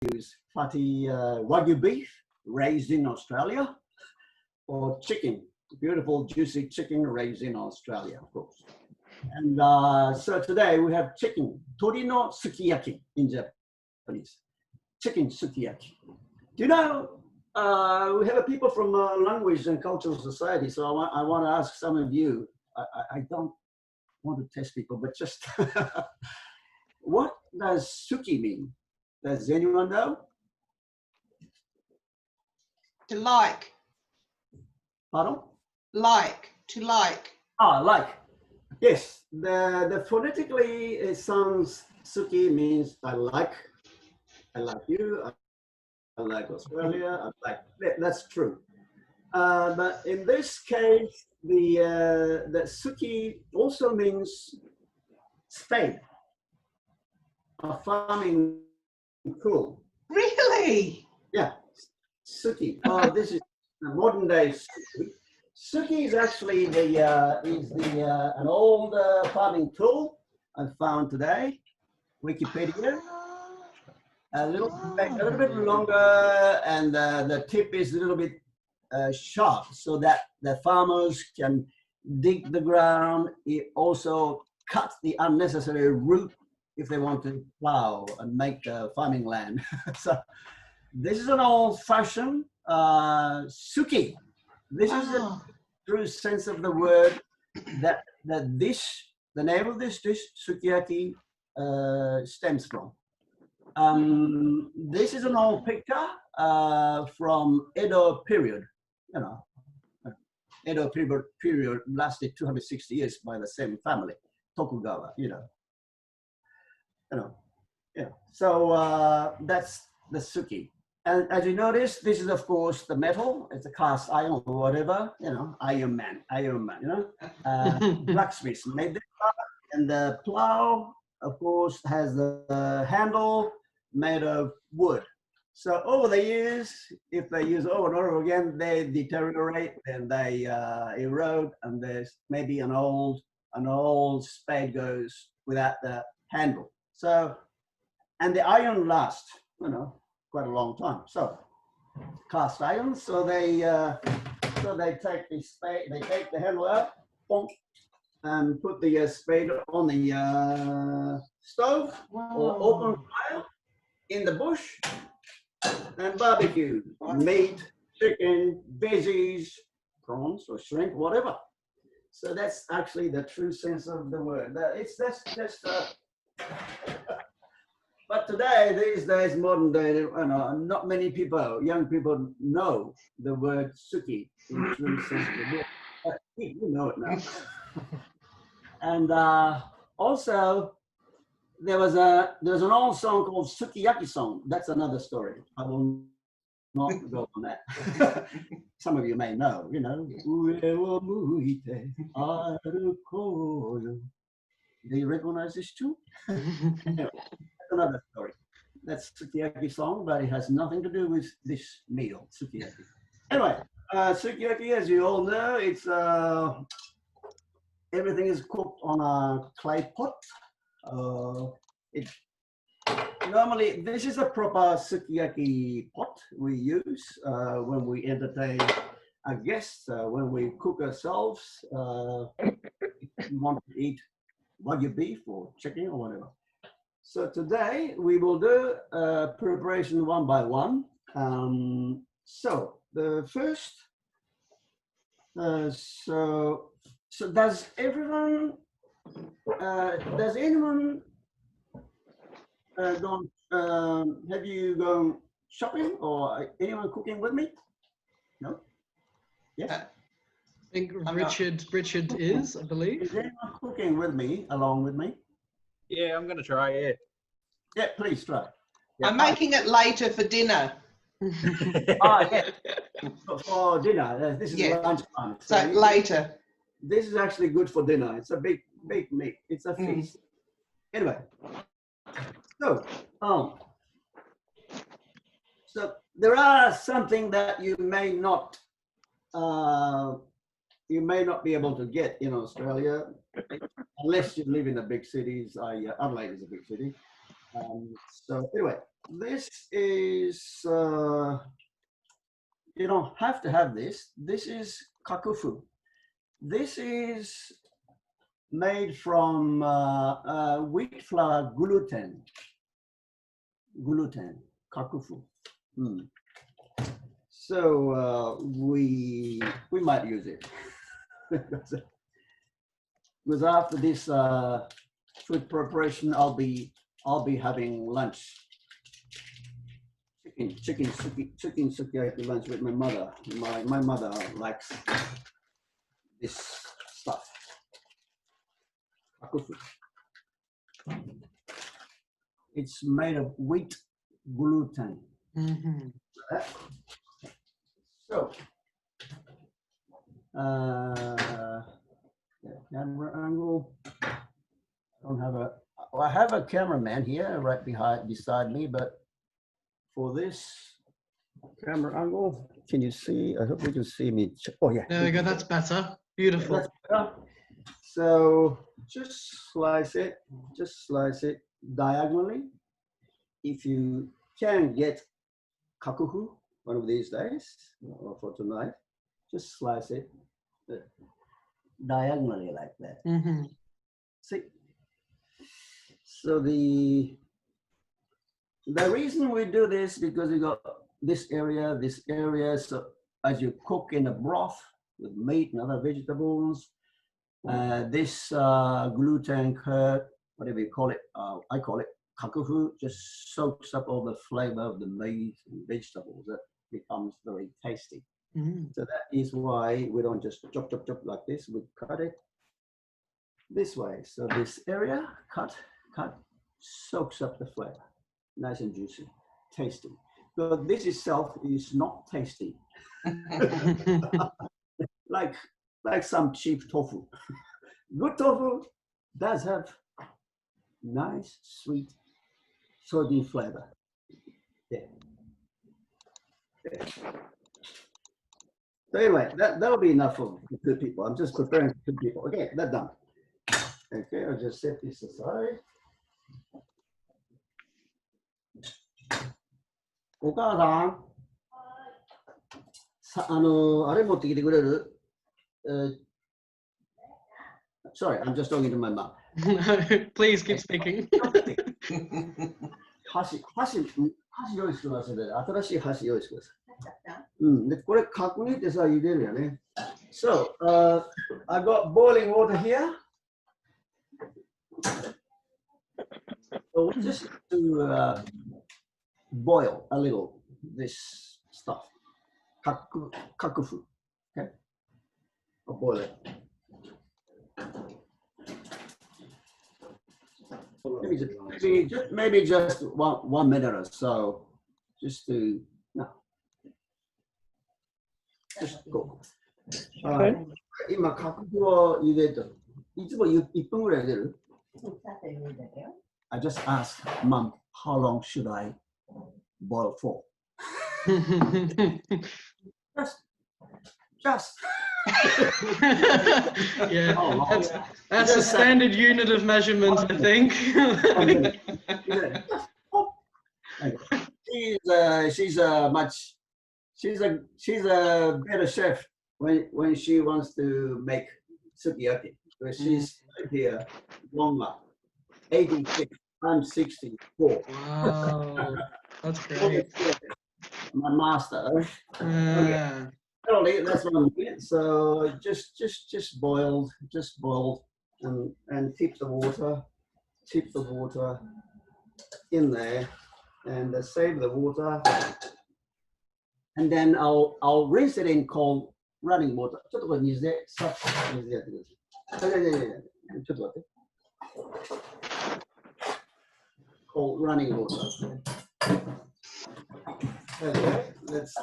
use fatty Wagyu beef raised in Australia, or chicken, beautiful juicy chicken raised in Australia, of course. And so today we have chicken, tori no sukiyaki in Japanese, chicken sukiyaki. Do you know, we have people from Language and Cultural Society, so I want to ask some of you, I don't want to test people, but just, what does suki mean? Does anyone know? To like. Pardon? Like, to like. Ah, like. Yes, the phonetically it sounds, suki means I like you, I like Australia, I like, that's true. But in this case, the suki also means spade, a farming tool. Really? Yeah, suki. Oh, this is modern day suki. Suki is actually an old farming tool I found today. Wikipedia. A little bit longer, and the tip is a little bit sharp, so that the farmers can dig the ground. It also cuts the unnecessary root if they want to plow and make farming land. So this is an old-fashioned suki. This is the true sense of the word, that the name of this dish, sukiyaki, stems from. This is an old picture from Edo period. You know, Edo period lasted 260 years by the same family, Tokugawa. You know. So that's the suki. And as you notice, this is of course the metal. It's a cast iron or whatever. You know, Iron Man. You know, blacksmiths made this, and the plow, of course, has the handle made of wood. So over the years, if they use over and over again, they deteriorate and they erode, and there's maybe an old spade goes without the handle. So, and the iron lasts, you know, quite a long time. So cast iron. So they take the spade, they take the handle out, bonk, and put the spade on the stove or open fire in the bush and barbecue meat, chicken, veggies, prawns or shrimp, whatever. So that's actually the true sense of the word. But today, these days, modern day, you know, not many people, young people, know the word suki in true sense of the word. But you know it now. And also, there's an old song called Sukiyaki song. That's another story. I will not go on that. Some of you may know, you know. Do you recognize this too? Anyway, that's another story. That's Sukiyaki song, but it has nothing to do with this meal, Sukiyaki. Anyway, Sukiyaki, as you all know, it's everything is cooked on a clay pot. Normally, this is a proper Sukiyaki pot we use when we entertain our guests, when we cook ourselves, if we want to eat Wagyu beef or chicken or whatever. So today we will do preparation one by one. So the first, so does anyone have you gone shopping or anyone cooking with me? No? Yes? I think Richard is, I believe. Is anyone cooking with me, along with me? Yeah, I'm going to try, yeah. Yeah, please try. Yeah. I'm making it later for dinner. Yeah. For dinner. This is lunchtime. So later. This is actually good for dinner. It's a big meat. It's a feast. Anyway. So there are something that you may not be able to get in Australia unless you live in the big cities. Adelaide is a big city. So anyway, this is, you don't have to have this. This is Hakufu. This is made from wheat flour gluten. Hakufu. So we might use it. Because after this food preparation, I'll be having lunch. Chicken sukiyaki lunch with my mother. My mother likes this stuff. Hakufu. It's made of wheat gluten. So, camera angle. I have a cameraman here right beside me, but for this camera angle, can you see? I hope you can see me. Oh yeah. There we go. That's better. Beautiful. That's better. So just slice it diagonally. If you can get kakuhu one of these days, or for tonight, just slice it diagonally like that. See? So the reason we do this because we got this area. So as you cook in the broth with meat and other vegetables, this gluten curd, whatever you call it, I call it hakufu, just soaks up all the flavor of the meat and vegetables. That becomes very tasty. So that is why we don't just chop like this. We cut it this way. So this area, cut, soaks up the flavor. Nice and juicy, tasty. But this itself is not tasty. like some cheap tofu. Good tofu does have nice, sweet, soybean flavor. Yeah. So anyway, that'll be enough for 2 people. I'm just preparing for 2 people. Okay, that's done. Okay, I'll just set this aside. お母さん、あれ持ってきてくれる？Sorry, I'm just talking to my mom. Please keep speaking. 箸用意してください。新しい箸用意してください。で、これ角煮ってさ、茹でるよね。So, I got boiling water here. So just to boil a little this stuff. Hakufu. Okay. I'll boil it. Maybe just one minute or so, just to just go. 今角煮を茹でる。いつも1分ぐらい茹でる？ I just asked Mom, how long should I boil for? just. Yeah, that's a standard unit of measurement, I think. She's a better chef when she wants to make sukiyaki. But she's here longer, 86. I'm 64. Wow, that's great. My master. Yeah. Okay. That's what I'm doing. So just boiled, and tip the water in there, and save the water, and then I'll rinse it in cold running water. ちょっとこれ水でさっと水でやってください。ちょっと待って。Cold running water. Okay, let's.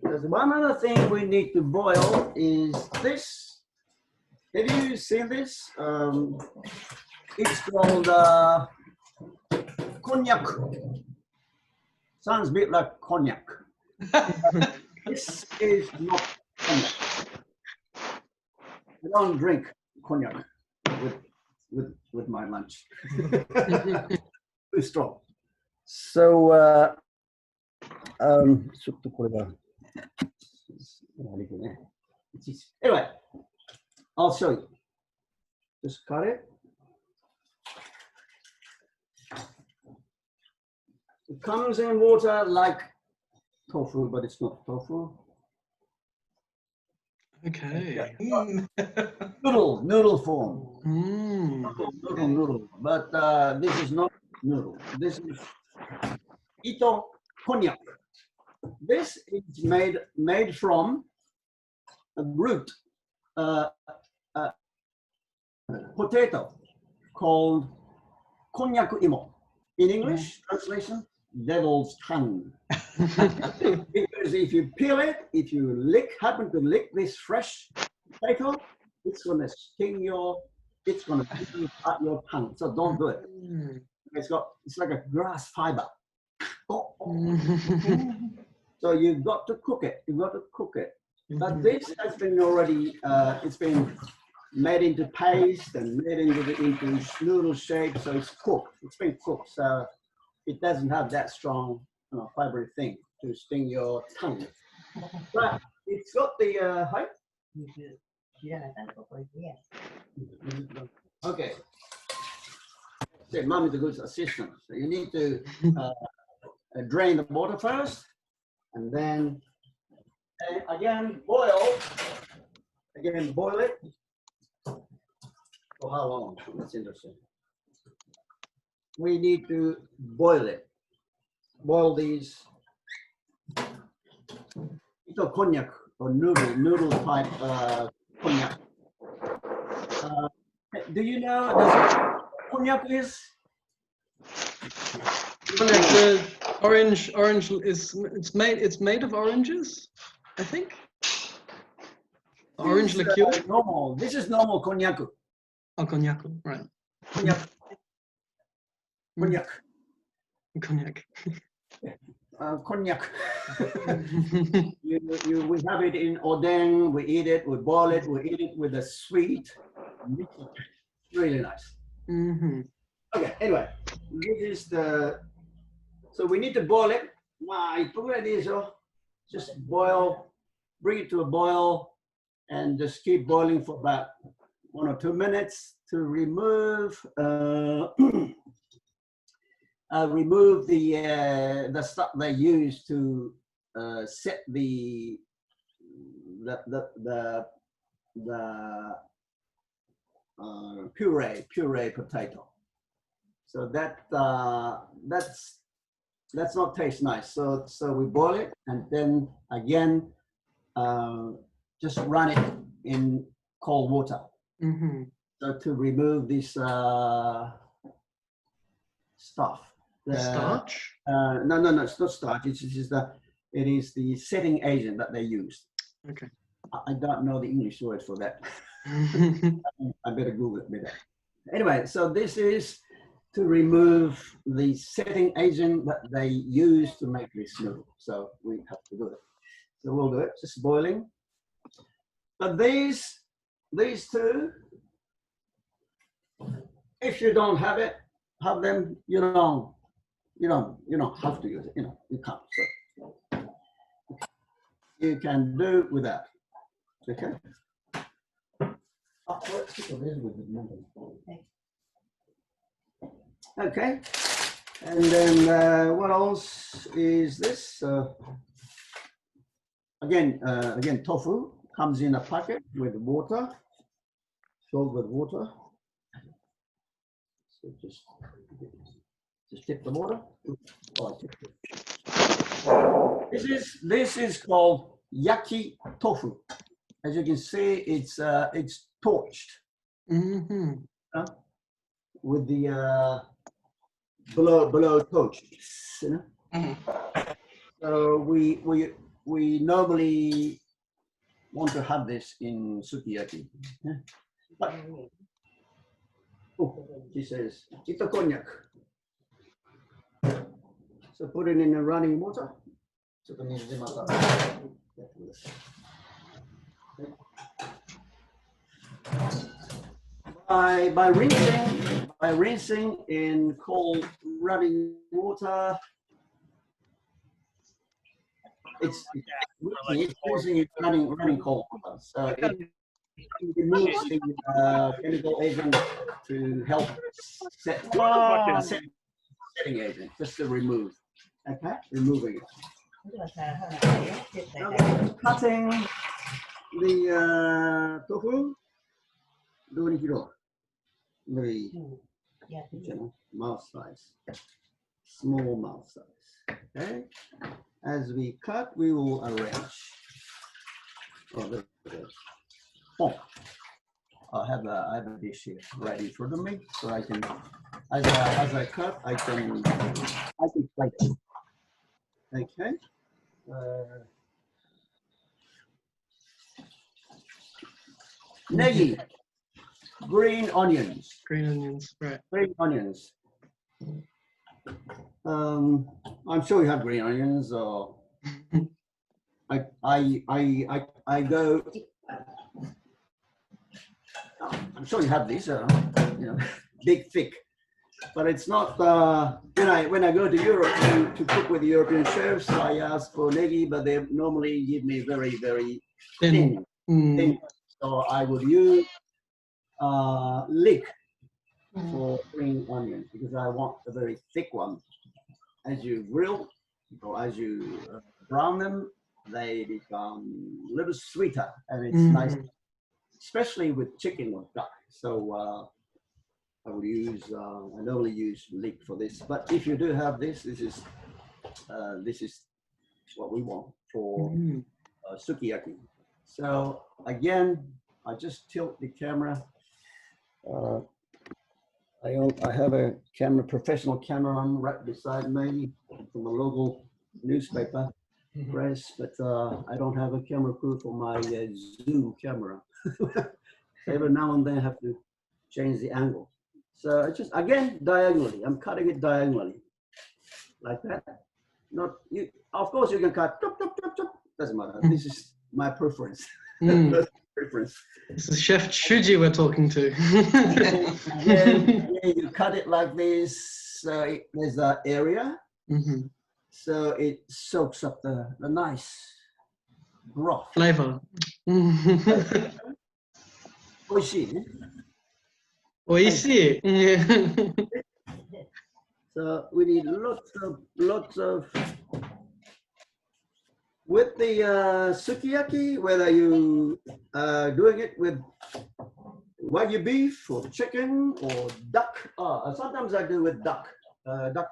There's one other thing we need to boil is this. Have you seen this? It's called cognac. Sounds a bit like cognac. This is not cognac. I don't drink cognac with my lunch. Too strong. So, anyway, I'll show you. Just cut it. It comes in water like tofu, but it's not tofu. Okay. Noodle form. Mm. Noodle. But this is not noodle. This is ito cognac. This is made from a root, potato called konjaku imo. In English translation, devil's tongue. Because if you peel it, if you happen to lick this fresh potato, it's gonna sting it's gonna cut your tongue. So don't do it. It's like a grass fiber. So you've got to cook it. But this has been already, it's been made into paste and made into noodle shape. So it's cooked. It's been cooked. So it doesn't have that strong, fibery thing to sting your tongue. But it's got the height. Okay. So mom is a good assistant. So you need to drain the water first, and then again boil it. For how long? That's interesting. We need to boil it. Boil these ito cognac or noodle type cognac. Do you know what cognac is? The orange it's made of oranges, I think. Orange liqueur. Normal. This is normal cognac. Oh, cognac, right. Cognac. Cognac. Cognac. We have it in Oden. We eat it. We boil it. We eat it with a sweet. Really nice. Mm-hmm. Okay. Anyway, this is so we need to boil it. Just boil. Bring it to a boil, and just keep boiling for about 1 or 2 minutes to remove remove the stuff they use to set the puree potato. So that's not taste nice. So we boil it and then again just run it in cold water. Mm-hmm. So to remove this stuff. The starch? No, it's not starch. It is the setting agent that they use. Okay. I don't know the English word for that. I better Google it better. Anyway, so this is to remove the setting agent that they use to make this noodle. So we have to do it. So we'll do it, just boiling. But these two, if you don't have them, you don't have to use it. You can't. So you can do without. Okay. Okay. And then what else is this? Again, tofu comes in a packet with water, filled with water. So just tip the water. Oh, I tipped it. This is called Yaki Tofu. As you can see, it's torched. Mm-hmm. With the below torch. So we normally want to have this in sukiyaki. But, she says, it's a cognac. So put it in the running water. by rinsing in cold running water. It's using it running cold water. So it removes the chemical agent to help setting agent, just to remove. Okay, removing it. Now cutting the tofu. Very mouth size, small mouth size. Okay, as we cut, we will arrange. Oh, there it is. Oh, I have a dish here ready in front of me, so I can, as I cut, I can plate it. Okay. Negi, green onions. Green onions, right. Green onions. I'm sure you have green onions, or I go. I'm sure you have these, you know, big, thick. But it's not. When I go to Europe to cook with European chefs, I ask for negi, but they normally give me very, very thin. Thin. So I would use leek for green onions because I want a very thick one. As you grill or as you brown them, they become a little sweeter, and it's nice, especially with chicken or duck. So I would use, I normally use leek for this. But if you do have this, this is what we want for sukiyaki. So again, I just tilt the camera. I have a professional cameraman right beside me from a local newspaper press, but I don't have a camera crew for my Zoom camera. Every now and then I have to change the angle. So it's just, again, diagonally. I'm cutting it diagonally, like that. Not you. Of course, you can cut. Chop, chop, chop, chop. Doesn't matter. This is my preference. Preference. This is Chef Shuji we're talking to. Again, you cut it like this. So there's that area. So it soaks up the nice broth. Flavor. Oishii. Oishii. So we need lots of. With the sukiyaki, whether you doing it with wagyu beef or chicken or duck, sometimes I do with duck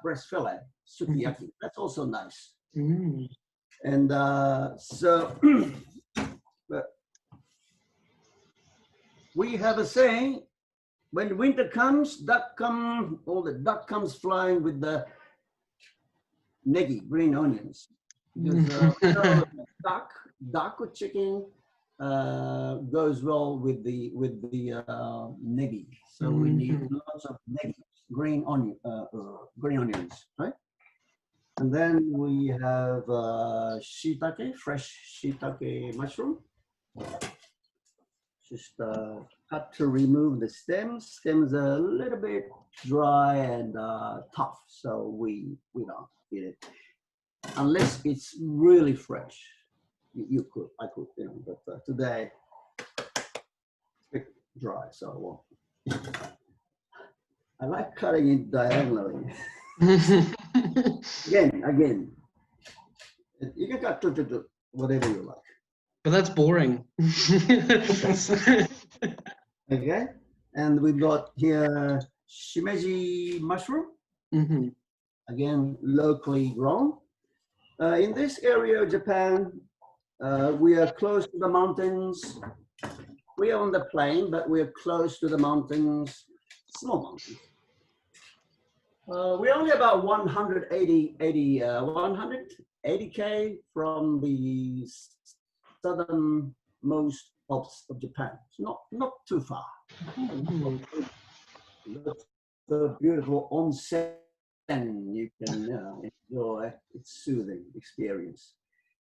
breast fillet, sukiyaki. That's also nice. And so but we have a saying, when winter comes, all the duck comes flying with the negi, green onions. Because duck or chicken goes well with the negi. So we need lots of negi, green onions, right? And then we have shiitake, fresh shiitake mushroom. Just cut to remove the stems. Stems are a little bit dry and tough, so we don't eat it. Unless it's really fresh, you could, I could, you know, but today it's a bit dry, so I won't. I like cutting it diagonally. Again, you can cut to whatever you like. But that's boring. Okay, and we've got here shimeji mushroom. Again, locally grown. In this area of Japan, we are close to the mountains. We are on the plain, but we are close to the mountains, small mountains. We're only about 180K from the southernmost of Japan. It's not too far. The beautiful onsen you can enjoy. It's soothing experience.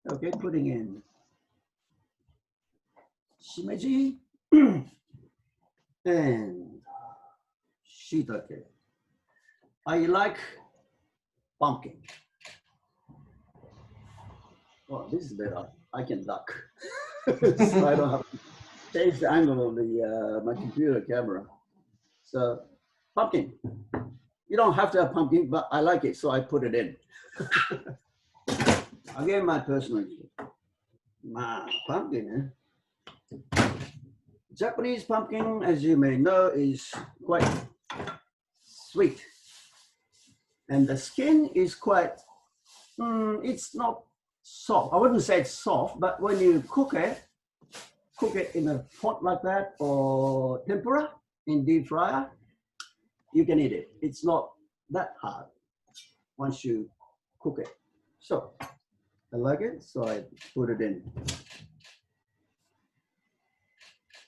Okay, putting in shimeji. And shiitake. I like pumpkin. Oh, this is better. I can duck. So I don't have to change the angle of the my computer camera. So pumpkin. You don't have to have pumpkin, but I like it, so I put it in. Again, my personal issue. Pumpkin, eh? Japanese pumpkin, as you may know, is quite sweet. And the skin is quite, it's not soft. I wouldn't say it's soft, but when you cook it in a pot like that or tempura in deep fryer, you can eat it. It's not that hard once you cook it. So I like it, so I put it in.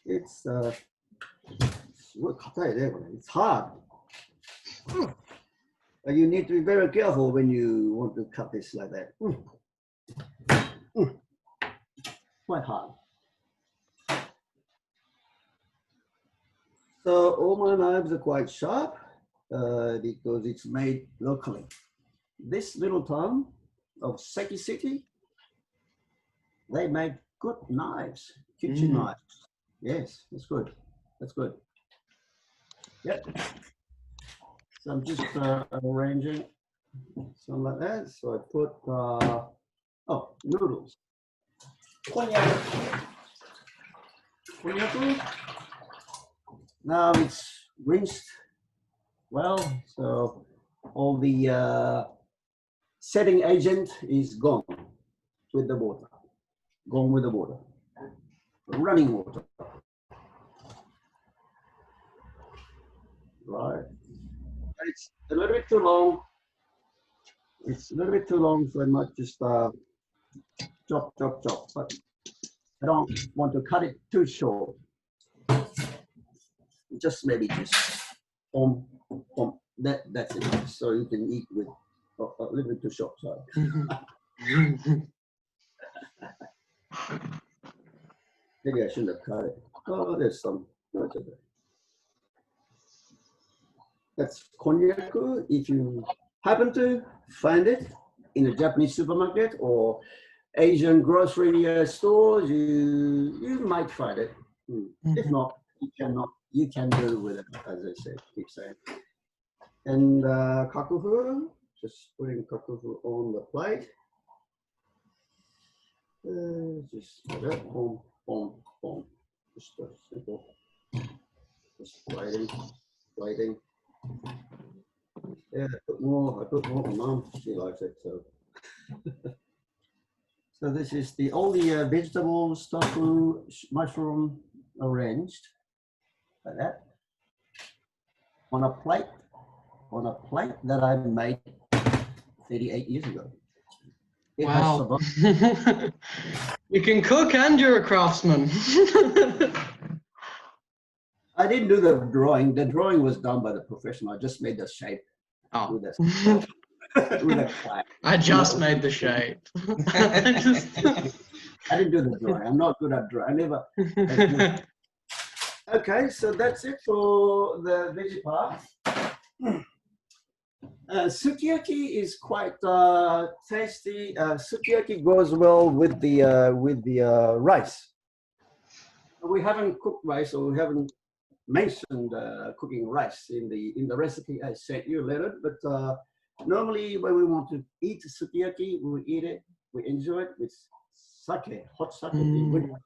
It's hard. But you need to be very careful when you want to cut this like that. Quite hard. So all my knives are quite sharp because it's made locally. This little town of Seki City, they make good knives, kitchen knives. Yes, that's good. That's good. Yep. So I'm just arranging something like that. So I put, noodles. Konyaku. Now it's rinsed well, so all the setting agent is gone with the water. Gone with the water. Running water. Right. It's a little bit too long. It's a little bit too long, so I might just chop. But I don't want to cut it too short. Just maybe just that's enough. So you can eat with a little bit too short. Sorry. Maybe I shouldn't have cut it. Oh, there's some. That's konyaku. If you happen to find it in a Japanese supermarket or Asian grocery stores, you might find it. If not, you can do with it, as I said, keep saying. And hakufu, just putting hakufu on the plate. Just like that, boom, boom, boom. Just simple, just sliding. Yeah, I put more. My mom, she likes it, so. So this is all the vegetables, tofu, mushroom arranged like that on a plate that I made 38 years ago. It wow. You can cook and you're a craftsman. I didn't do the drawing. The drawing was done by the professional. I just made the shape. Oh. With a clay. I just made the shape. I didn't do the drawing. I'm not good at drawing. I never. Okay, so that's it for the veggie part. Sukiyaki is quite tasty. Sukiyaki goes well with the rice. We haven't cooked rice, or we haven't mentioned cooking rice in the recipe I sent you later. But normally, when we want to eat sukiyaki, we eat it. We enjoy it with sake, hot sake, in winter.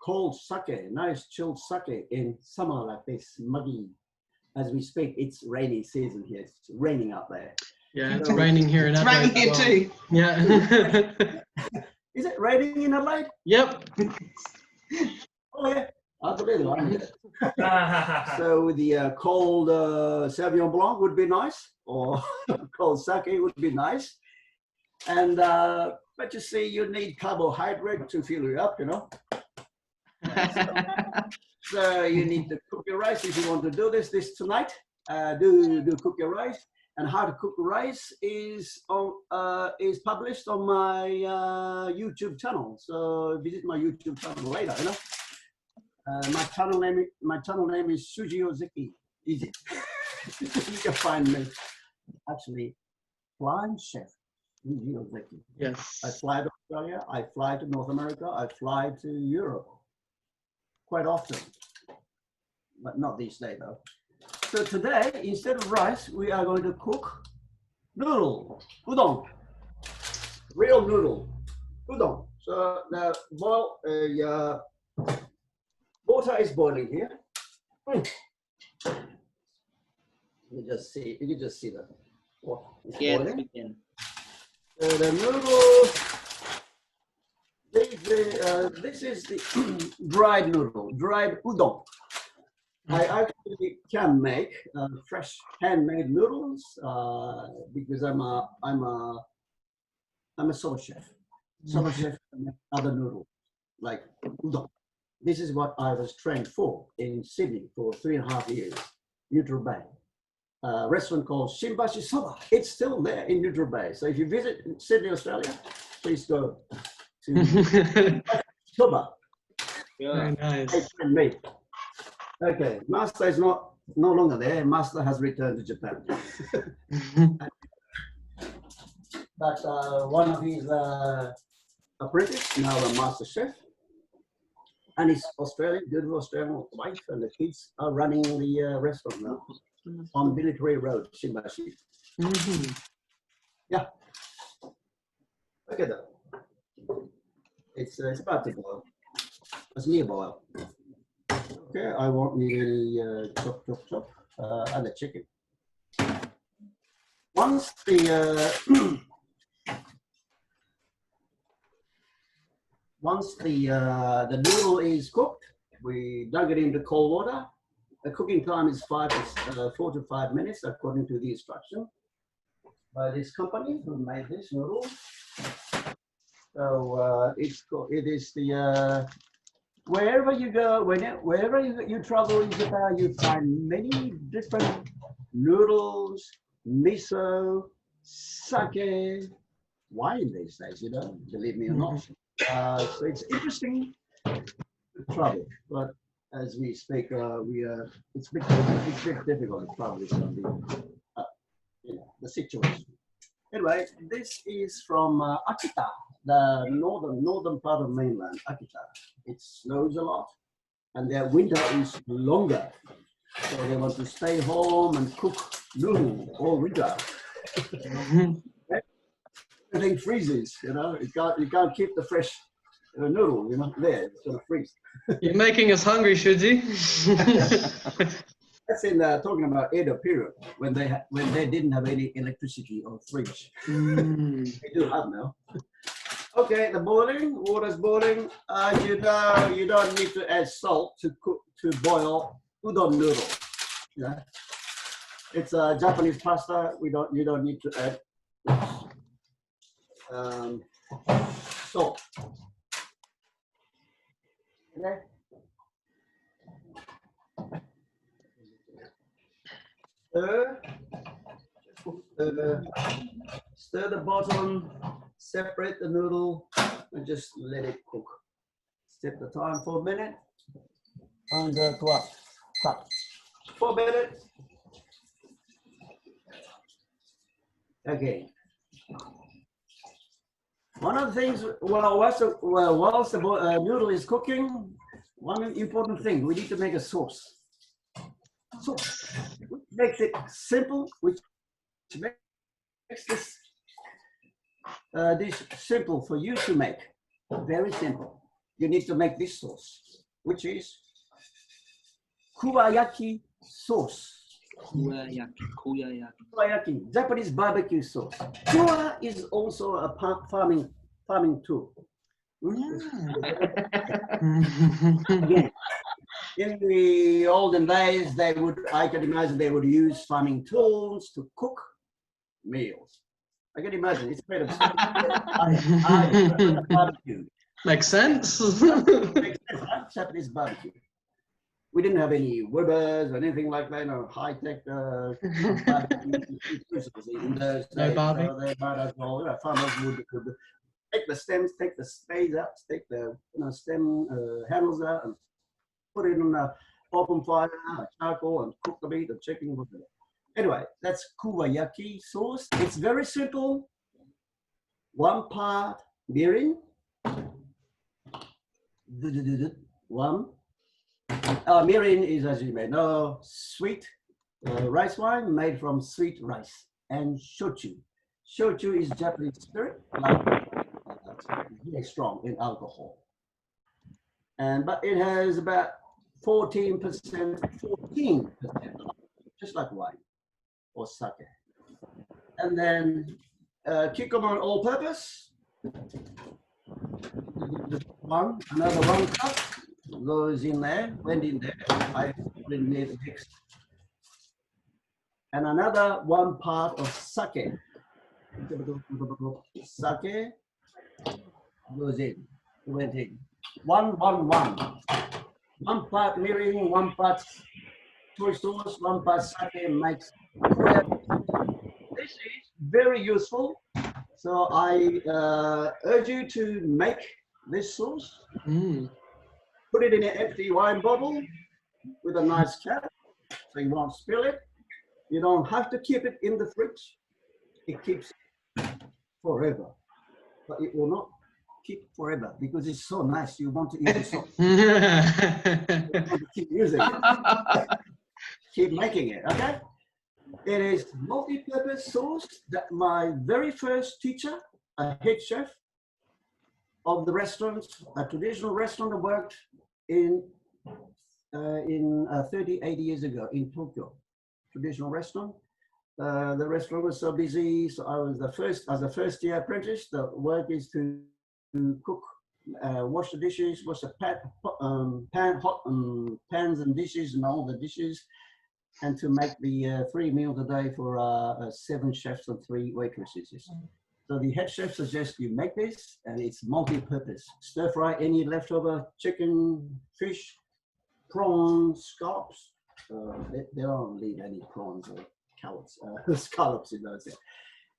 Cold sake, nice chilled sake in summer like this, muggy. As we speak, it's rainy season here. It's raining out there. Yeah, it's raining here in Adelaide. It's raining here too. Yeah. Is it raining in Adelaide? Yep. Oh yeah, Adelaide. So the cold Sauvignon Blanc would be nice, or cold sake would be nice. And but you see, you need carbohydrate to fill you up, you know. So you need to cook your rice if you want to do this tonight. Do cook your rice, and how to cook rice is published on my YouTube channel. So visit my YouTube channel later. You know, My channel name is Shuji Ozeki. Easy. You can find me. Actually, flying chef. Shuji Ozeki. Yes. I fly to Australia. I fly to North America. I fly to Europe quite often, but not these days though. So today, instead of rice, we are going to cook noodle, udon, real noodle, udon. So the water is boiling here. You can just see the water is boiling. So the noodles. This is the dried noodle, dried udon. I actually can make fresh handmade noodles because I'm a soba chef. Soba chef can make other noodles like udon. This is what I was trained for in Sydney for 3.5 years. Neutral Bay, restaurant called Shimbashi Soba. It's still there in Neutral Bay. So if you visit Sydney, Australia, please go to Soba. Very nice. Me. Okay, Master is no longer there. Master has returned to Japan. But one of his apprentices, now a master chef, and his beautiful Australian wife and the kids are running the restaurant now on Military Road, Shimbashi. Yeah. Look at that. It's about to boil. It's near boil. Okay, I won't need any chop, and the chicken. Once the noodle is cooked, we dunk it into cold water. The cooking time is 4 to 5 minutes, according to the instruction by this company who made this noodle. So it is the wherever you go, wherever you travel in Japan, you find many different noodles, miso, sake, wine these days, you know, believe me or not. So it's interesting to travel, but as we speak, it's a bit difficult to travel from the situation. Anyway, this is from Akita, the northern part of mainland, Akita. It snows a lot, and their winter is longer, so they want to stay home and cook noodles all winter. Everything freezes, you know. You can't keep the fresh noodle, you know, there. It's gonna freeze. You're making us hungry, Shuji. That's in talking about Edo period when they didn't have any electricity or fridge. They do have now. Okay, the water's boiling. You know, you don't need to add salt to boil udon noodle. Yeah, it's a Japanese pasta. You don't need to add salt. Okay. Stir the bottom, separate the noodle, and just let it cook. Set the time for a minute, and cut. 4 minutes. Okay. One of the things, whilst the noodle is cooking, one important thing, we need to make a sauce. Sauce, which makes it simple, which makes this dish simple for you to make. Very simple. You need to make this sauce, which is kuwayaki sauce. Kuwayaki, Japanese barbecue sauce. Kuwa is also a farming tool. Again, in the olden days, I can imagine they would use farming tools to cook meals. I can imagine it's made of barbecue. Makes sense. Japanese barbecue. We didn't have any Webers or anything like that, no high-tech barbecue in those days. Farmers would take the stems, take the spades out, take the stem handles out, and put it on a open fire, charcoal, and cook the meat, the chicken, whatever. Anyway, that's kuwayaki sauce. It's very simple. 1 part mirin. One. Mirin is, as you may know, sweet rice wine made from sweet rice. And shochu. Shochu is Japanese spirit, like very strong in alcohol. But it has about 14%, just like wine or sake. And then cucumber all-purpose. Another 1 cup goes in there, went in there. I put in there the mix. And another 1 part of sake. Sake goes in, went in. 1, 1, 1. 1 part mirin, 1 part soy sauce, 1 part sake makes. This is very useful. So I urge you to make this sauce. Put it in an empty wine bottle with a nice cap, so you won't spill it. You don't have to keep it in the fridge. It keeps forever, but it will not keep forever because it's so nice. You want to use the sauce. You want to keep using it. Keep making it, okay? It is multi-purpose sauce that my very first teacher, a head chef of the restaurant, a traditional restaurant I worked in 38 years ago in Tokyo, traditional restaurant. The restaurant was so busy, so I was as a first-year apprentice. The work is to cook, wash the dishes, wash the pans and dishes and all the dishes, and to make the 3 meals a day for 7 chefs and 3 waitresses. So the head chef suggests you make this, and it's multi-purpose. Stir fry any leftover chicken, fish, prawns, scallops. They don't leave any prawns or scallops in those there.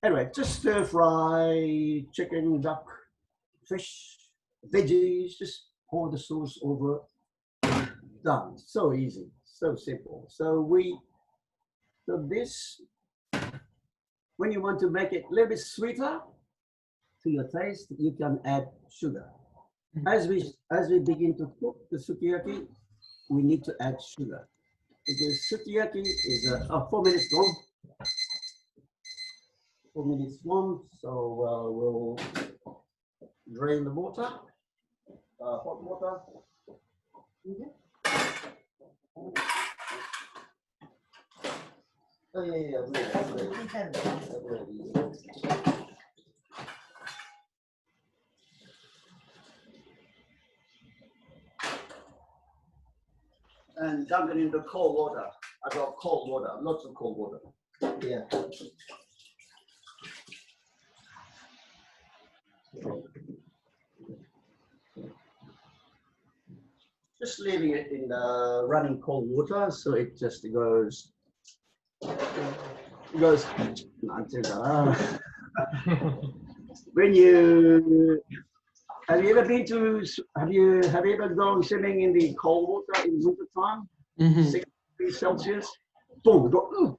Anyway, just stir fry chicken, duck, fish, veggies, just pour the sauce over. Done. So easy, so simple. So this, when you want to make it a little bit sweeter to your taste, you can add sugar. As we begin to cook the sukiyaki, we need to add sugar. Because sukiyaki is 4 minutes long. 4 minutes long, so we'll drain the water, hot water. Oh yeah, and dump it into cold water. I got cold water, lots of cold water. Yeah. Just leaving it in the running cold water, so it just goes. When you have you ever been to have you ever gone swimming in the cold water in winter time? 6 degrees Celsius. Boom, go,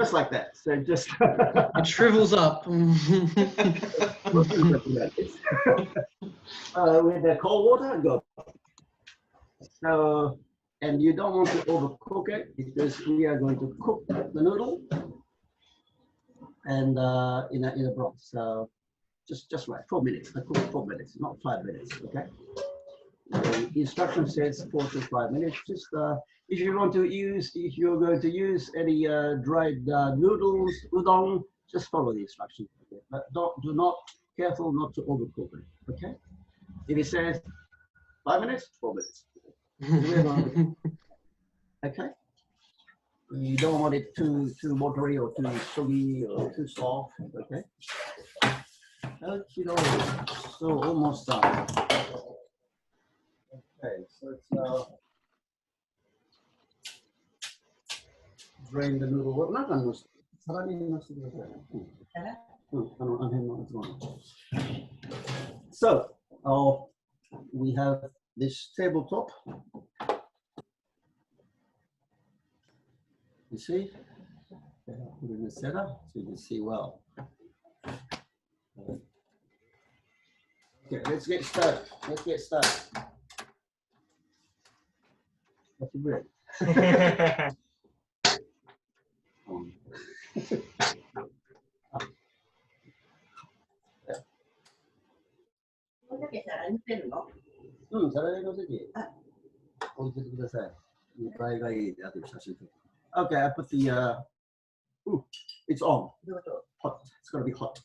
just like that. So just It shrivels up. With the cold water, go. So, and you don't want to overcook it because we are going to cook the noodle and in a broth. So just right, 4 minutes. I cook 4 minutes, not 5 minutes. Okay. The instruction says 4 to 5 minutes. Just if you're going to use any dried noodles, udon, just follow the instructions. Okay? But careful not to overcook it. Okay. If it says 5 minutes, 4 minutes. Okay. You don't want it too watery or too soggy or too soft. Okay. So almost done. Okay, so it's drain the noodle water. So we have this tabletop. You see? Okay, I'll put it in the center so you can see well. Okay, let's get started. Let's get started. What's the bread? Okay, I put the ooh, it's on. Hot. It's gonna be hot.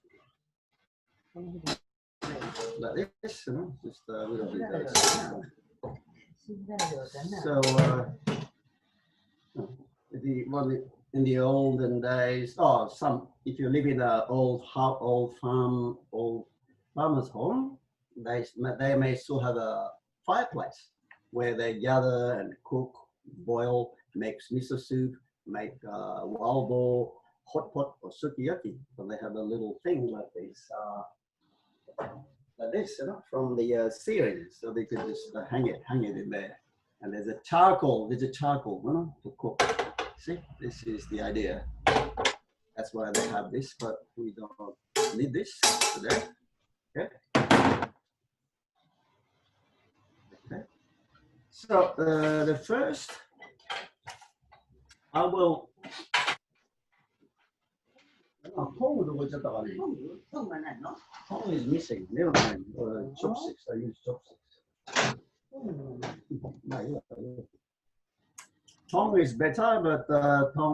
Like this, you know, just a little bit like this. So the one in the olden days, if you live in an old farmer's home, they may still have a fireplace where they gather and cook, boil, make miso soup, make wild boar, hot pot, or sukiyaki. So they have a little thing like this, you know, from the ceiling, so they could just hang it in there. And there's a charcoal, you know, to cook. See, this is the idea. That's why they have this, but we don't need this today. Okay. Okay. So the first, I will. Tongue is missing. Never mind. Chopsticks. I use chopsticks. Tongue is better, but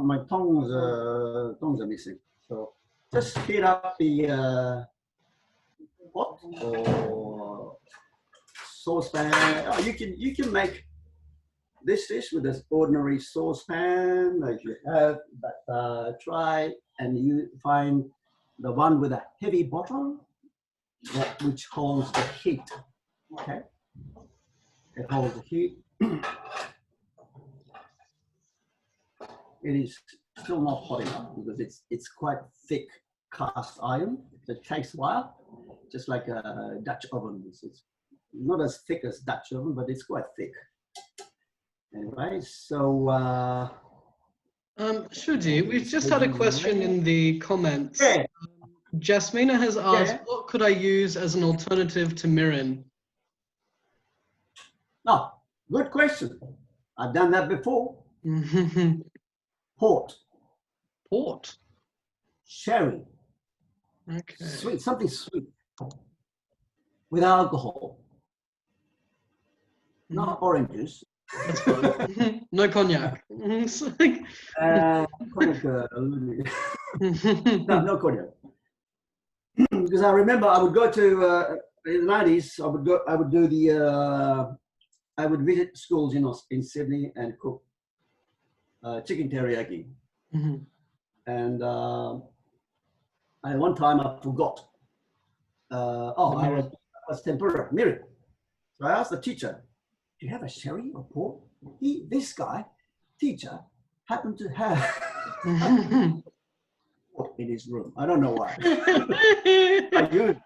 my tongues are missing. So just heat up the pot or saucepan. Oh, you can make this dish with this ordinary saucepan that you have, but try and you find the one with a heavy bottom, which holds the heat. Okay, it holds the heat. It is still not hot enough because it's quite thick cast iron. It takes a while, just like a Dutch oven. It's not as thick as Dutch oven, but it's quite thick. Anyway, so Shuji, we've just had a question in the comments. yeah. Jasmina has asked, Yeah. what could I use as an alternative to mirin? Oh, good question. I've done that before. Port, sherry, Okay. sweet, something sweet with alcohol. Not orange juice. That's fine. No cognac. It's like- Cognac, no cognac. Because I remember I would go to in the 90s. I would visit schools in Sydney and cook chicken teriyaki. And one time I forgot. I was tempura mirin. So I asked the teacher, "Do you have a sherry or port?" This guy, teacher, happened to have port in his room. I don't know why. I used.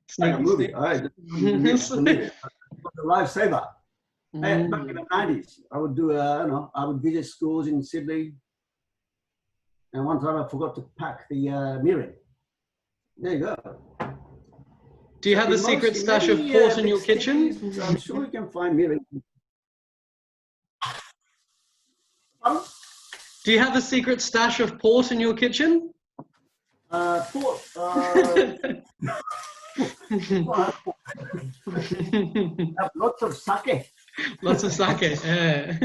It's like a movie. All right. It's a lifesaver. And back in the 90s, I would do, I would visit schools in Sydney. And one time I forgot to pack the mirin. There you go. Do you have a secret stash of port in your kitchen? I'm sure you can find mirin. Do you have a secret stash of port in your kitchen? Port. Have lots of sake. Lots of sake. Yeah.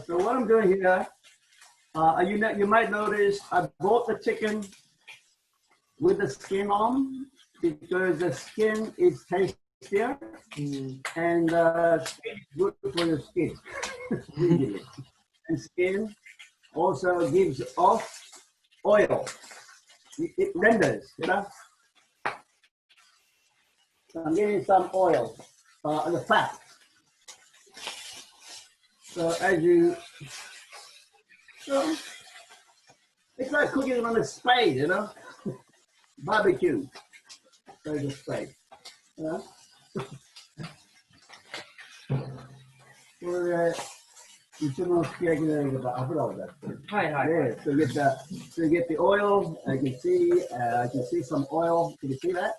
So what I'm doing here, you might notice I bought the chicken with the skin on because the skin is tastier and skin is good for your skin. And skin also gives off oil. It renders, you know. So I'm getting some oil, the fat. So it's like cooking on a spade, you know. barbecue. So just say, これで一緒のすき焼きのような油を出してる。はいはい。Yeah, to get the oil, I can see some oil. Can you see that?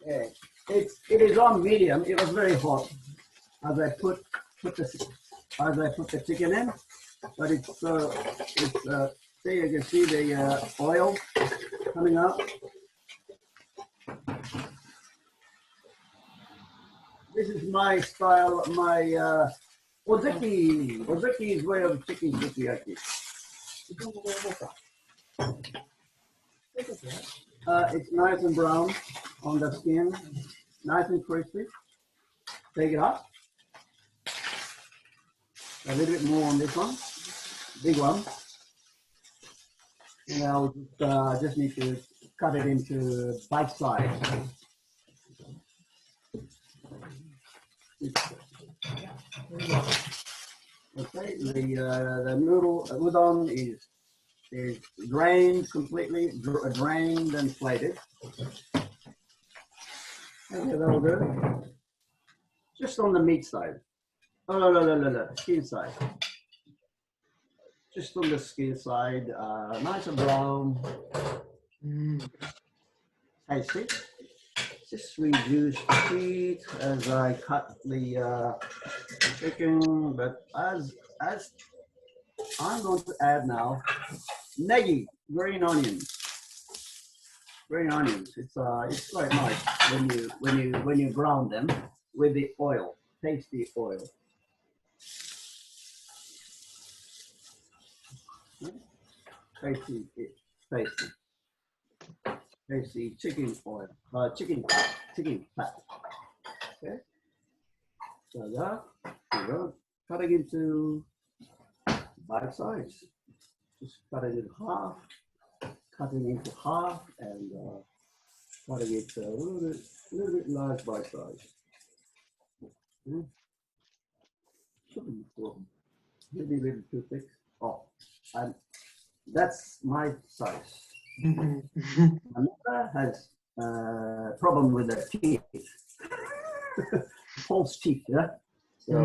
Yeah, it is on medium. It was very hot as I put the chicken in, but it's see, you can see the oil coming up. This is my style, my Ozeki's way of chicken sukiyaki. It's nice and brown on the skin, nice and crispy. Take it up. A little bit more on this one, big one. And I'll just need to cut it into bite size. Okay, the noodle udon is drained completely, drained and plated. Okay, that'll do. Just on the meat side. Oh no, skin side. Just on the skin side, nice and brown. Tasty. Just reduce the heat as I cut the chicken, but as I'm going to add now negi, green onions. Green onions. It's quite nice when you brown them with the oil, tasty oil. Tasty chicken oil, chicken fat. Okay, so that we're cutting into bite size. Just cut it in half, cutting into half, and cutting it a little bit large bite size. Maybe a little too thick. Oh, and that's my size. Another has problem with the teeth, false teeth. Yeah, so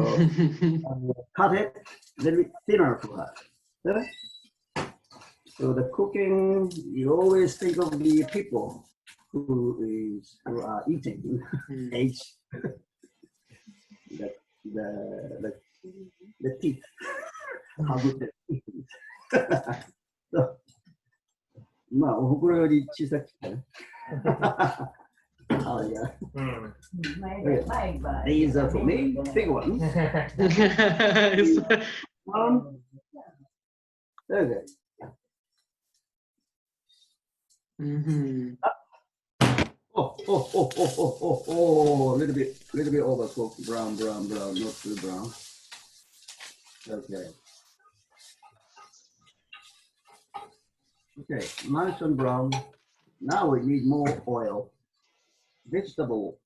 cut it a little bit thinner for that. Yeah? So the cooking, you always think of the people who are eating age. The teeth, how good the teeth is. So, まあ、おふくろより小さくてね。Oh, yeah. These are for me, big ones. Okay. Oh, a little bit overcooked, brown, not too brown. Okay. Okay, nice and brown. Now we need more oil. Vegetable,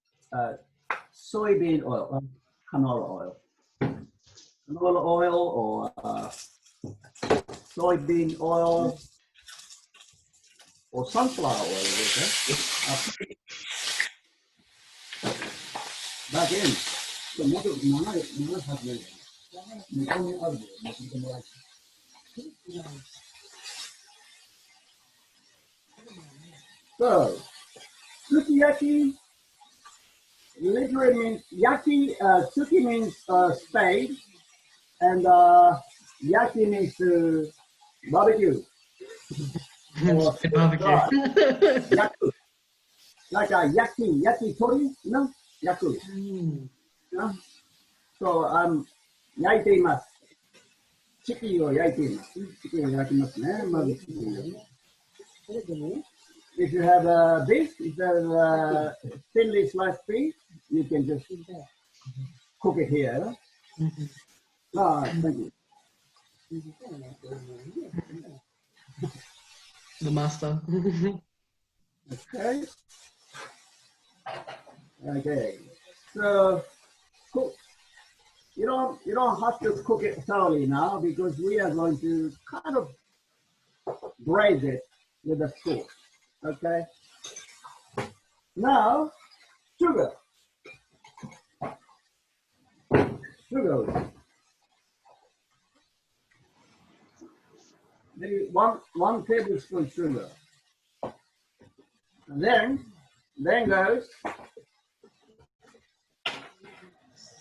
soybean oil, canola oil. Canola oil or soybean oil or sunflower oil. Okay? Back in. So, Sukiyaki literally means yaki. Suki means spade, and yaki means barbecue. Barbecue. Yaku. Like a yakitori, you know? Yaku. You know? So焼いています。チキンを焼いています。チキンを焼きますね。まずチキンを。If you have beef, if you have thinly sliced beef, you can just cook it here. Thank you. The master. Okay. Okay. So, cook. you don't have to cook it thoroughly now because we are going to kind of braise it with the sauce. Okay. Now, sugar. Maybe one tablespoon sugar. And then goes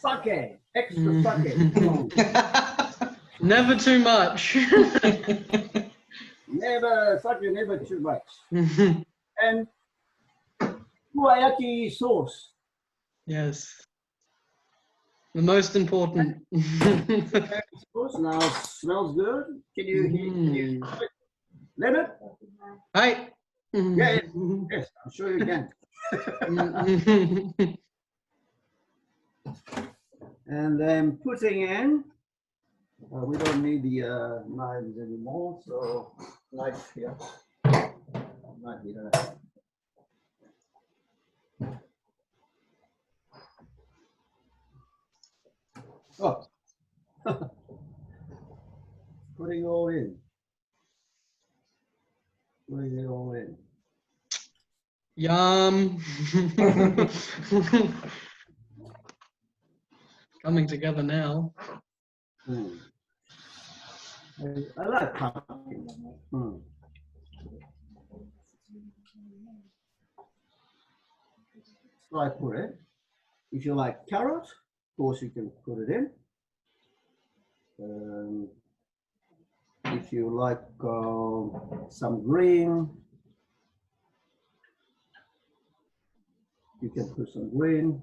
sake, extra sake. Never too much. Never too much. And Sukiyaki sauce. Yes. The most important. Sauce now smells good. Can you let it? Hi. Yes, I'm sure you can. And then putting in, we don't need the knives anymore, so knife here. Knife here. Oh, putting it all in. Putting it all in. Yum. Coming together now. I like pumpkin. So I put it. If you like carrot, of course you can put it in. If you like some green, you can put some green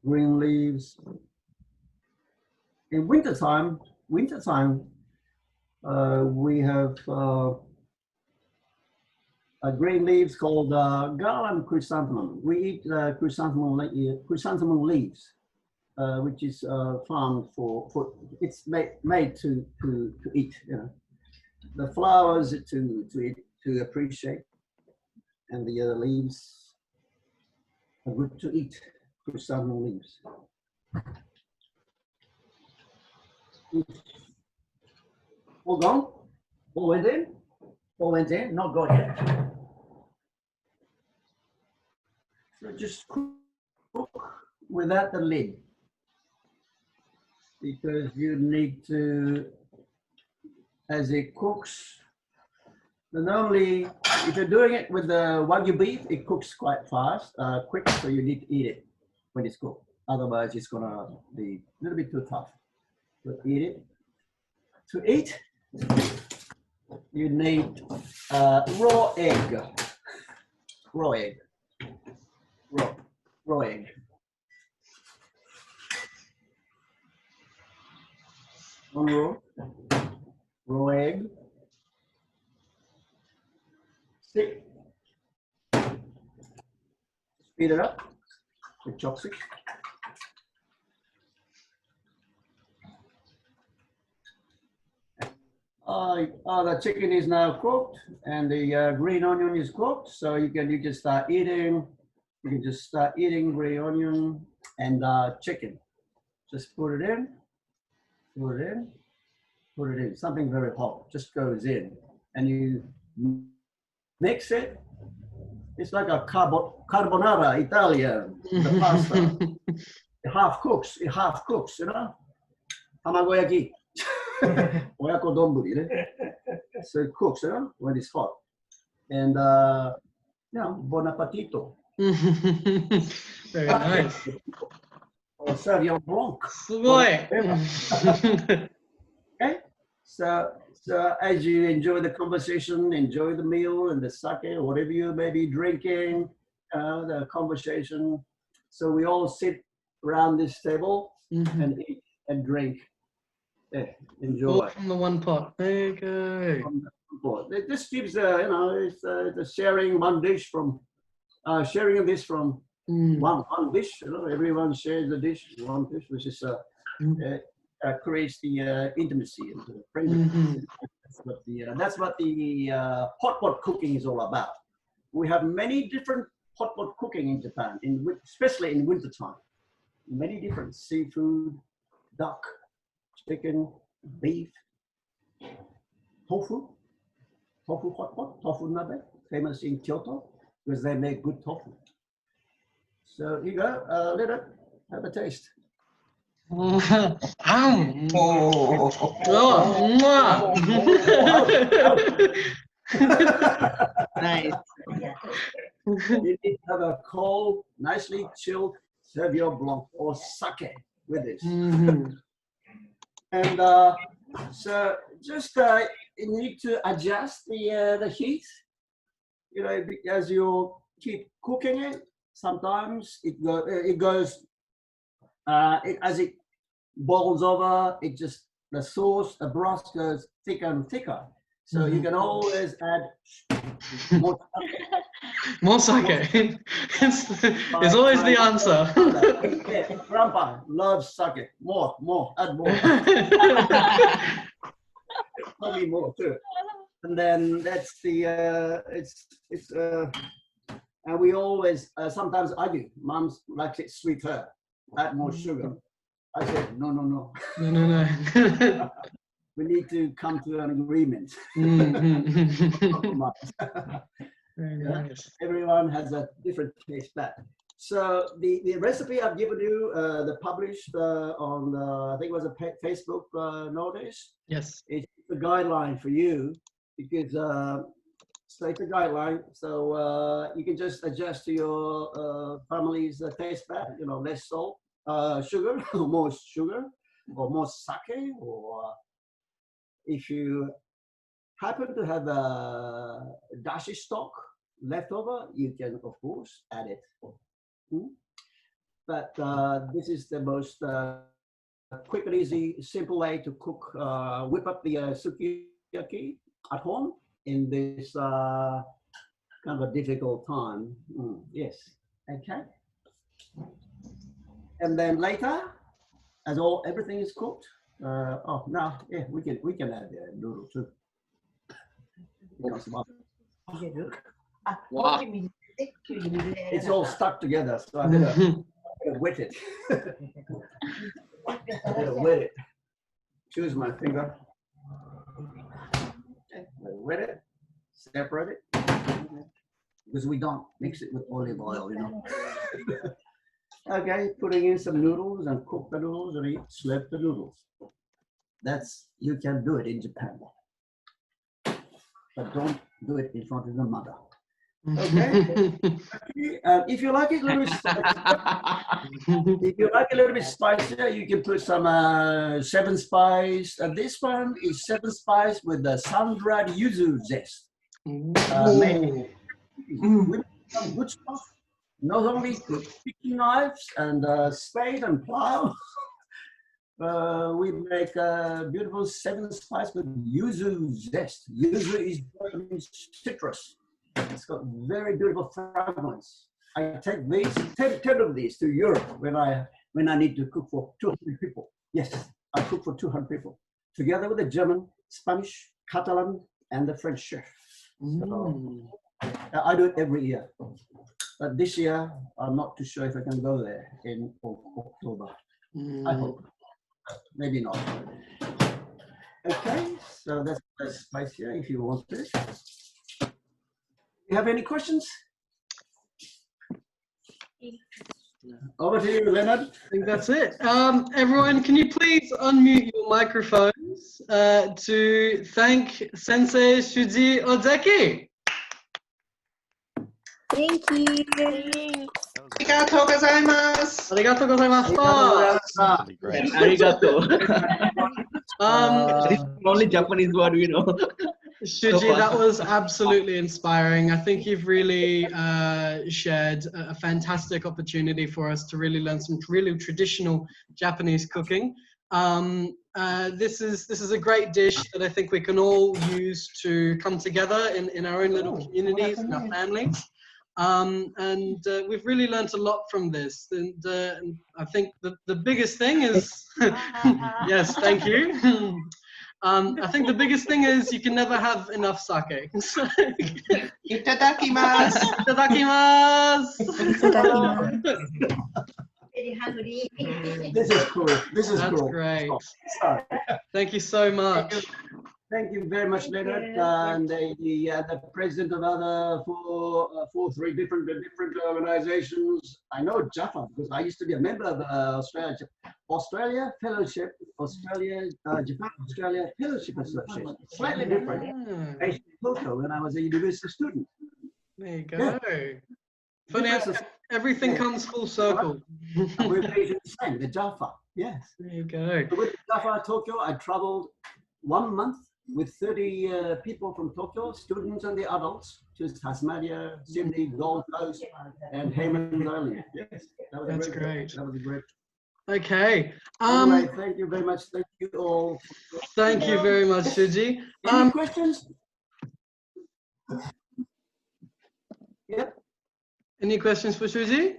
leaves. In wintertime, we have green leaves called garland chrysanthemum. We eat chrysanthemum leaves, which is farmed for it's made to eat. You know, the flowers to appreciate, and the leaves are good to eat. Chrysanthemum leaves. All gone? All went in? All went in? Not gone yet. So just cook without the lid, because you need to, as it cooks, then only if you're doing it with the Wagyu beef, it cooks quite fast, quick, so you need to eat it when it's cooked. Otherwise, it's gonna be a little bit too tough. So eat it. To eat, you need raw egg. Raw egg. Raw egg. One raw egg. Stick. Speed it up with chopsticks. The chicken is now cooked and the green onion is cooked. So you can start eating. You can just start eating green onion and chicken. Just put it in, put it in, put it in. Something very hot just goes in, and you mix it. It's like a carbonara Italian, the pasta. It half cooks, you know. Tamagoyaki. Oyako donburi, so it cooks, you know, when it's hot. And bon appetito. Very nice. Or Sauvignon Blanc. Okay, so as you enjoy the conversation, enjoy the meal and the sake, or whatever you may be drinking, the conversation. So we all sit around this table and eat and drink. Yeah, enjoy. All from the one pot. There you go. This gives it's the sharing one dish from sharing a dish from one dish. You know, everyone shares the dish, one dish, which is creates the intimacy and the friendship. That's what the hot pot cooking is all about. We have many different hot pot cooking in Japan, especially in winter time. many different seafood, duck, chicken, beef, tofu, tofu hot pot, tofu nabe, famous in Kyoto because they make good tofu. So here you go, let it have a taste. Oh. Nice. You need to have a cold, nicely chilled Sauvignon Blanc or sake with this. And so just you need to adjust the heat. You know, as you keep cooking it, sometimes it goes as it boils over. It just the sauce, the broth goes thicker and thicker. So you can always add more sake. More sake. It's always the answer. Yeah, Grandpa loves sake. More, add more. Probably more too. And then that's the and we always sometimes argue. Mom's likes it sweeter, add more sugar. I said no. No. We need to come to an agreement. Very nice. Everyone has a different taste bud. So the recipe I've given you, the published on I think it was a Facebook notice. Yes. It's a guideline for you because so it's a guideline. So you can just adjust to your family's taste bud. You know, less salt, sugar, or more sugar, or more sake, or if you happen to have a dashi stock left over, you can of course add it. But this is the most quick and easy, simple way to cook, whip up the sukiyaki at home in this kind of a difficult time. Yes, okay. And then later, as everything is cooked, now yeah, we can add the noodle too. Wow. It's all stuck together, so I'm gonna wet it. I'm gonna wet it. Choose my finger. Wet it, separate it, because we don't mix it with olive oil, you know. Okay, putting in some noodles and cook the noodles and eat, slurp the noodles. You can do it in Japan, but don't do it in front of your mother. Okay. If you like it a little bit spicier, you can put some 7 spice. This one is 7 spice with the sun-dried yuzu zest. Made with some good stuff. Not only with picking knives and spade and plow. We make a beautiful 7 spice with yuzu zest. Yuzu is citrus. It's got very beautiful fragrance. I take these 10 of these to Europe when I need to cook for 200 people. Yes, I cook for 200 people together with the German, Spanish, Catalan, and the French chef. So, I do it every year. But this year, I'm not too sure if I can go there in October. I hope. Maybe not. Okay, so that's spice here if you want to. You have any questions? Over to you, Leonard. I think that's it. Everyone, can you please unmute your microphones to thank Sensei Shuji Ozeki? Thank you. Arigatou gozaimasu. Arigatou gozaimashita. Arigato. Um, Only Japanese word we know. Shuji, that was absolutely inspiring. I think you've really shared a fantastic opportunity for us to really learn some really traditional Japanese cooking. This is a great dish that I think we can all use to come together in our own little communities and our families. And we've really learned a lot from this. And I think the biggest thing is, yes, thank you. I think the biggest thing is you can never have enough sake. Itadakimasu. Itadakimasu. This is cool. This is That's cool. great. Sorry. Thank you so much. Thank you very much, Leonard, and the president of other three different organizations. I know Jaffa because I used to be a member of Australia Fellowship, Japan Australia Fellowship Association. Slightly different. Based in Tokyo when I was a university student. There you go. Yeah. Funny how everything comes full circle. We're based in the same, the Jaffa. Yes. There you go. So with Jaffa, Tokyo, I traveled 1 month with 30 people from Tokyo, students and the adults, to Tasmania, Sydney, Gold Coast, and Hayman's Island. Yes, That's great. That was great. Okay. Anyway, thank you very much. Thank you all. Thank you very much, Shuji. Any questions? Yep. Any questions for Shuji?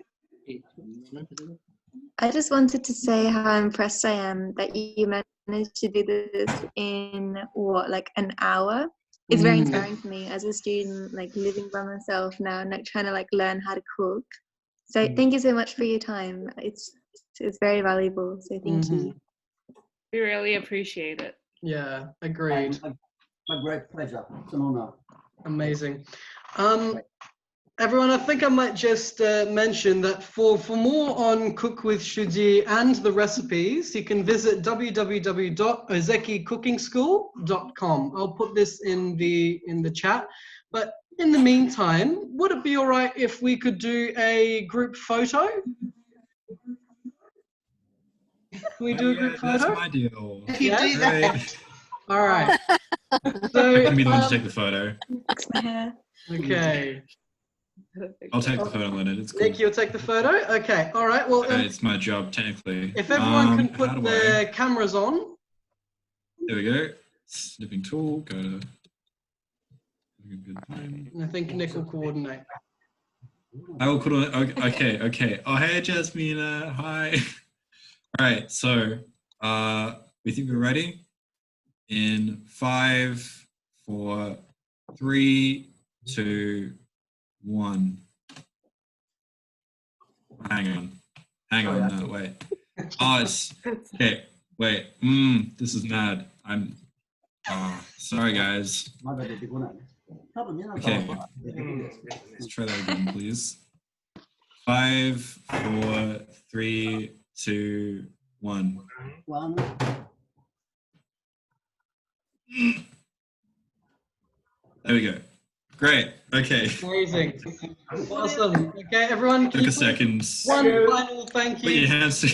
I just wanted to say how impressed I am that you managed to do this in like an hour. It's very inspiring for me as a student, like living by myself now and like trying to like learn how to cook. So thank you so much for your time. It's very valuable. So thank you. We really appreciate it. Yeah, agreed. My great pleasure. It's an honor. Amazing. Everyone, I think I might just mention that for more on Cook with Shuji and the recipes, you can visit www.ozekicookingschool.com. I'll put this in the chat. But in the meantime, would it be all right if we could do a group photo? Can we do a group photo? That's my deal. If you do that. All right. So, I'm the one to take the photo. Fix my hair. Okay. I'll take the photo, Leonard. It's cool. Nick, you'll take the photo? Okay. All right. Well, It's my job, technically. if everyone can how put do their cameras on. There we go. Snipping tool. Go to. Good time. I think Nick will coordinate. I will put on. Okay. Oh, hey, Jasmina. Hi. All right. So, we think we're ready. In 5, 4, 3, 2, 1. Hang on. No, wait. Oh, it's okay. Wait. This is mad. I'm. Sorry, guys. Okay. Let's try that again, please. 5, 4, 3, 2, 1. There we go. Great. Okay. Amazing. Awesome. Okay, everyone. Took a second. One final thank Put you. your hands to.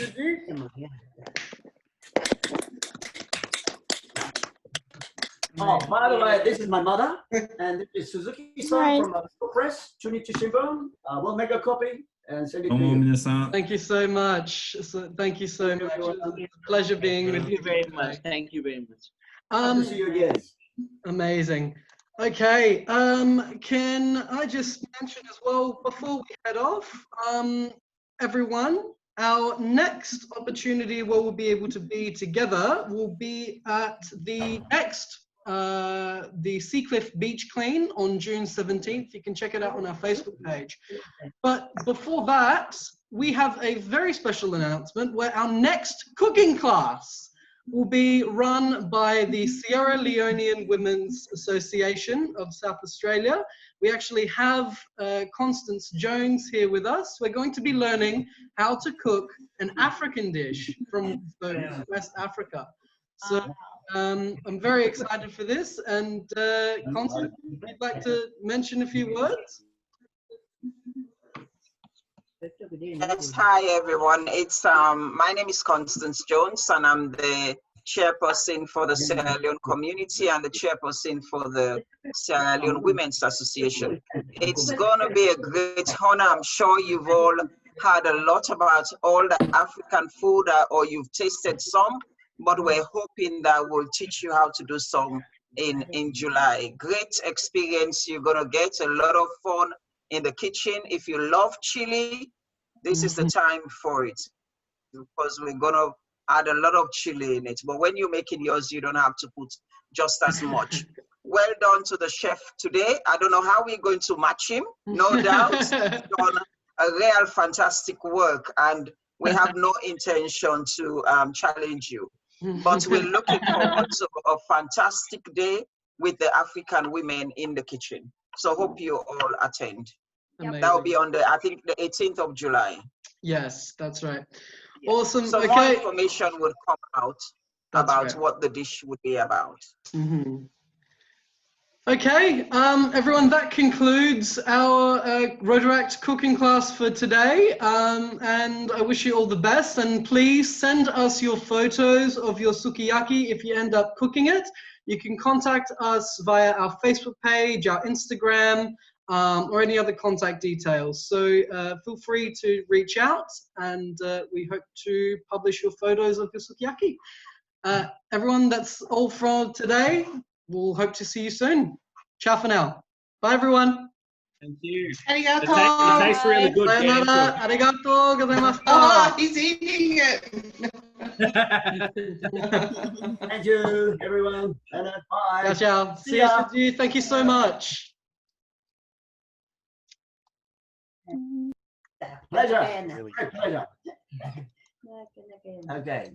Oh, by the way, this is my mother, and this is Suzuki-san from Press, Chunichi Shimbun. We'll make a copy and send it to you. Thank you so much. Thank you so much. It's a pleasure being with you. Very much. Thank you very much. Good to see you again. Amazing. Okay. Can I just mention as well before we head off, everyone, our next opportunity where we'll be able to be together will be at the Seacliff Beach Clean on June 17th. You can check it out on our Facebook page. But before that, we have a very special announcement where our next cooking class will be run by the Sierra Leonean Women's Association of South Australia. We actually have Constance Jones here with us. We're going to be learning how to cook an African dish from West Africa. So I'm very excited for this. And Constance, would you like to mention a few words? Yes, hi everyone. It's my name is Constance Jones, and I'm the chairperson for the Sierra Leone community and the chairperson for the Sierra Leone Women's Association. It's going to be a great honor. I'm sure you've all heard a lot about all the African food, or you've tasted some, but we're hoping that we'll teach you how to do some in July. Great experience. You're going to get a lot of fun in the kitchen. If you love chili, this is the time for it, because we're going to add a lot of chili in it. But when you're making yours, you don't have to put just as much. Well done to the chef today. I don't know how we're going to match him, no doubt. He's done a real fantastic work. And We have no intention to challenge you, but we're looking forward to a fantastic day with the African women in the kitchen. So hope you all attend. Amazing. That will be on I think the 18th of July. Yes, that's right. Yeah. Awesome. So okay. more information would come out about right. what the dish would be about. Mm-hmm. Okay, everyone, that concludes our Rotaract cooking class for today. And I wish you all the best. And please send us your photos of your sukiyaki if you end up cooking it. You can contact us via our Facebook page, our Instagram, or any other contact details. So feel free to reach out, and we hope to publish your photos of your sukiyaki. Everyone, that's all for today. We'll hope to see you soon. Ciao for now. Bye, everyone. Thank you. Arigato. It tastes really good. Get into Sayonara. it. Arigato gozaimasu. Oh, he's eating it. Thank you, everyone. And bye. Ciao, ciao. See you, ya. Shuji. Thank you so much. Pleasure. Really Great pleasure. Okay.